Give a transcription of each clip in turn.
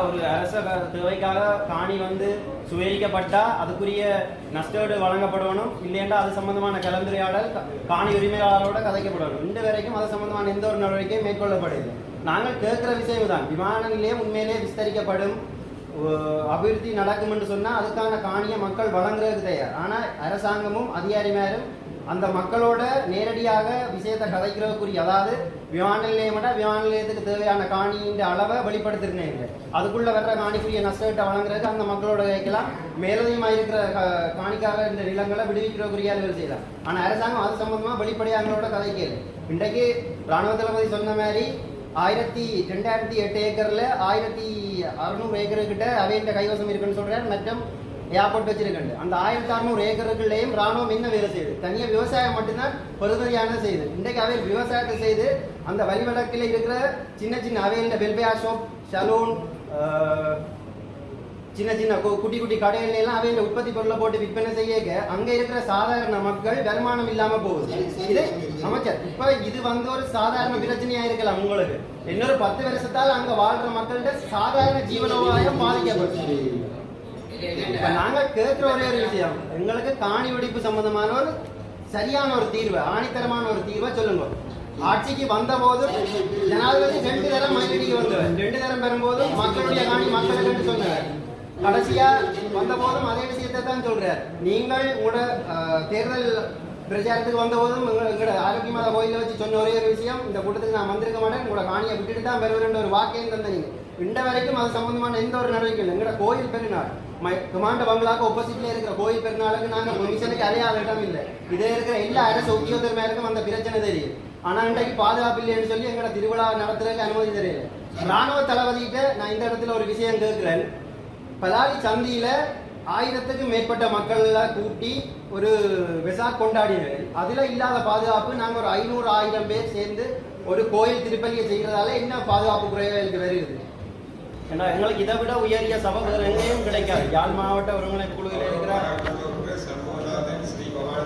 ஒரு அரச தேவைக்காக காணி வந்து சுவீகரிக்கப்பட்டா அதுக்குரிய நஷ்டஈடு வழங்கப்படணும், இல்லையென்றா அது சம்பந்தமான கலந்துரையாடல் காணி உரிமையாளரோட கதைக்கப்படணும். இன்று வரைக்கும் அது சம்பந்தமான எந்த ஒரு நடவடிக்கையும் மேற்கொள்ளப்படுது. நாங்கள் கேட்கிற விஷயம் தான், விமான நிலையம் உண்மையிலே விஸ்தரிக்கப்படும், அபிவிருத்தி நடக்கும் என்று சொன்னால் அதுக்கான காணியை மக்கள் வழங்குறதுக்கு தயார். ஆனால் அரசாங்கமும் அதிகாரிமாரும் அந்த மக்களோட நேரடியாக விஷயத்தை கதைக்கிறதுக்குரிய, அதாவது விமான நிலையம்னா விமான நிலையத்துக்கு தேவையான காணியின் அளவை வெளிப்படுத்திருக்கேன் இல்லை, அதுக்குள்ள வர்ற காணிக்குரிய நஷ்டத்தை வழங்குறதுக்கு அந்த மக்களோட கைக்கலாம் மேலதிகமாக இருக்கிற காணிக்காக இந்த நிலங்களை விடுவிக்கிறதுக்குரிய வேலை செய்யலாம். ஆனால் அரசாங்கம் அது சம்பந்தமாக வெளிப்படையாங்களோட கதைக்கல. இன்றைக்கு ராணுவ தளபதி சொன்ன மாதிரி 2008 ஏக்கர்ல 1600 ஏக்கர்கிட்ட அவையின் கைவசம் இருக்குன்னு சொல்றாரு. மற்றும் ஏர்போர்ட் வச்சிருக்கேன். அந்த 1600 ஏக்கருக்குள்ளேயும் ராணுவம் என்ன வேலை செய்யுது, தனியாக விவசாயம் மட்டும்தான் பெருமதியான செய்யுது. இன்றைக்கு அவை விவசாயத்தை செய்து அந்த வழிவடக்கில் இருக்கிற சின்ன சின்ன அவையில் வெல்ஃபேர் ஷாப், சலூன், சின்ன சின்ன குட்டி குட்டி கடைகள் எல்லாம் அவையில் உற்பத்தி பொருளை போட்டு விற்பனை செய்ய அங்க இருக்கிற சாதாரண மக்கள் வருமானம் இல்லாம போகுது. இது அமைச்சர் இப்ப இது வந்து ஒரு சாதாரண பிரச்சனையா இருக்கலாம் உங்களுக்கு. இன்னொரு 10 வருஷத்தால் அங்க வாழ்ற மக்கள்கிட்ட சாதாரண ஜீவனோபாயம் பாதிக்கப்பட்டு. இப்ப நாங்க கேட்கிற ஒரே ஒரு விஷயம், எங்களுக்கு காணி வெடிப்பு சம்பந்தமான ஒரு சரியான ஒரு தீர்வு, ஆணித்தரமான ஒரு தீர்வை சொல்லுங்க. ஆட்சிக்கு வந்த போதும் ஜனாதிபதி 2 தரம் மயிலடிக்கு வந்தவர், 2 தரம் பெறும்போதும் மக்களுடைய காணி மக்களுக்கு சொன்னவர். கடைசியா வந்த போதும் அதே விஷயத்தை தான் சொல்றார். நீங்கள் உங்களோட தேர்தல் பிரச்சாரத்துக்கு வந்த போதும் எங்களோட ஆரோக்கியமான கோயில வச்சு சொன்ன ஒரே ஒரு விஷயம், இந்த கூட்டத்துக்கு நான் வந்திருக்க மாட்டேன், உங்களோட காணியை விட்டுட்டு தான் பெறுவேன் ஒரு வாக்கையும் தந்தீங்க. இந்த வரைக்கும் அது சம்பந்தமான எந்த ஒரு நடவடிக்கை இல்லை. எங்களோட கோயில் பெருநாள் கமாண்ட பங்களாக்கு ஆப்போசிட்ல இருக்கிற கோயில் பெருநாளுக்கு நாங்க மிஷனுக்கு அறியாத இடம் இல்லை. இதே இருக்கிற எல்லா அரசு உத்தியோகத்தர் மேலுக்கும் அந்த பிரச்சனை தெரியும். ஆனா இன்றைக்கு பாதுகாப்பு இல்லைன்னு சொல்லி எங்களோட திருவிழா நடத்துறதுக்கு அனுமதி தெரியல. ராணுவ தளபதிகிட்ட நான் இந்த இடத்துல ஒரு விஷயம் கேட்கிறேன். பலாலி சந்தியில 1000க்கும் மேற்பட்ட மக்கள் கூட்டி ஒரு வெசாக் கொண்டாடினது. அதுல இல்லாத பாதுகாப்பு நாங்க ஒரு 500-1000 பேர் சேர்ந்து ஒரு கோயில் திருப்பலியை செய்யறதால என்ன பாதுகாப்பு குறைவாக வருகிறது. ஏன்னா எங்களுக்கு இதை விட உயரிய சபை எங்கேயும் கிடைக்காது. யாழ் மாவட்ட ஒருங்கிணைப்பு குழுவில் இருக்கிற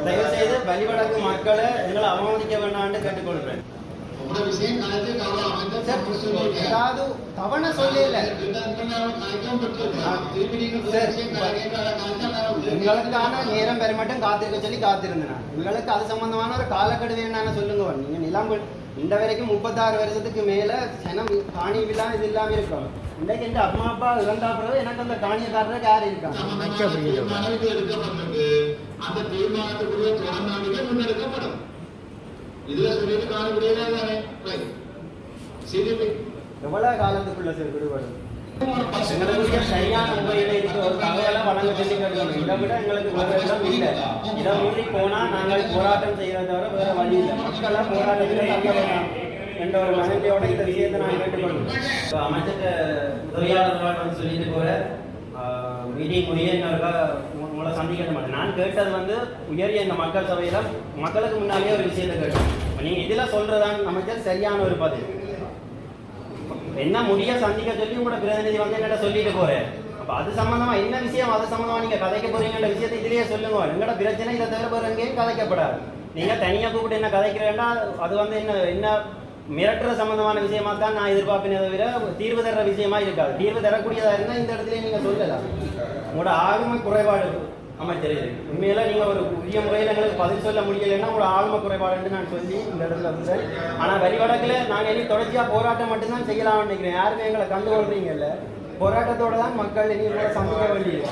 தயவு செய்து வழிவடக்கு மக்களை எங்களை அவமதிக்க வேண்டாம்னு கேட்டுக்கொள்கிறேன். ஏதாவது தவணை சொல்லல எங்களுக்கான நேரம் பெற மட்டும் காத்திருக்க சொல்லி காத்திருந்தேன். எங்களுக்கு அது சம்பந்தமான ஒரு காலக்கெடு வேண்டான்னு சொல்லுங்க. நீங்க நிலம் இந்த வரைக்கும் 36 வருஷத்துக்கு மேல சனம் காணி விழா இது இல்லாம இருக்கோம். இன்றைக்கு எங்க அம்மா அப்பா இறந்தா பிறகு எனக்கு அந்த காணியக்காரருக்கு யார் இருக்காங்க. எவ்வளவு காலத்துக்குள்ள சார் விடுபடும்? எங்களுக்கு சரியான முறையில் இருக்க ஒரு தகவலை வழங்க சொல்லி கேட்கணும். இதை விட எங்களுக்கு வேற இடம் இல்லை. இதை மீறி போனா நாங்கள் போராட்டம் செய்யறத தவிர வேற வழி இல்லை. மக்களை போராட்டத்தில் தங்க வேண்டாம் என்ற ஒரு மனநிலையோட இந்த விஷயத்தை நான் கேட்டுக்கொள்ளும். அமைச்சர் உதவியாளர்களாக வந்து சொல்லிட்டு போற மீட்டிங் உங்களை சந்திக்க மாட்டேன். நான் கேட்டது வந்து உயரிய இந்த மக்கள் சபையில மக்களுக்கு முன்னாலே ஒரு விஷயத்தை கேட்டேன். நீங்க இதுல சொல்றதான் அமைச்சர் சரியான ஒரு பதில். என்ன முடிய சந்திக்க சொல்லி உங்களோட பிரதிநிதி வந்து என்கிட்ட சொல்லிட்டு போறேன். அப்ப அது சம்பந்தமா என்ன விஷயம், அது சம்பந்தமா நீங்க கதைக்க போறீங்கன்ற விஷயத்தை இதுலயே சொல்லுங்க. எங்களோட பிரச்சனை இதை தவிர போற எங்கேயும் கதைக்கப்படாது. நீங்க தனியா கூப்பிட்டு என்ன கதைக்கிறேன்னா அது வந்து என்ன மிரட்டுற சம்பந்தமான விஷயமா தான் நான் எதிர்பார்ப்பினதை தவிர தீர்வு தர்ற விஷயமா இருக்காது. தீர்வு தரக்கூடியதா இருந்தா இந்த இடத்துல நீங்க சொல்லலாம். உங்களோட ஆளுமை குறைபாடு அமைச்சர், உண்மையில நீங்க ஒரு உரிய முறையில் எங்களுக்கு பதில் சொல்ல முடியலைன்னா உங்களோட ஆளுமை குறைபாடுன்னு நான் சொல்லி இந்த இடத்துல இருந்தேன். ஆனா வழிவடக்குல நாங்க இனி தொடர்ச்சியா போராட்டம் மட்டும்தான் செய்யலாம்னு நினைக்கிறேன். யாருமே எங்களை கண்டுகொள்றீங்க இல்ல, போராட்டத்தோட தான் மக்கள் இனி சந்திக்க வேண்டியது.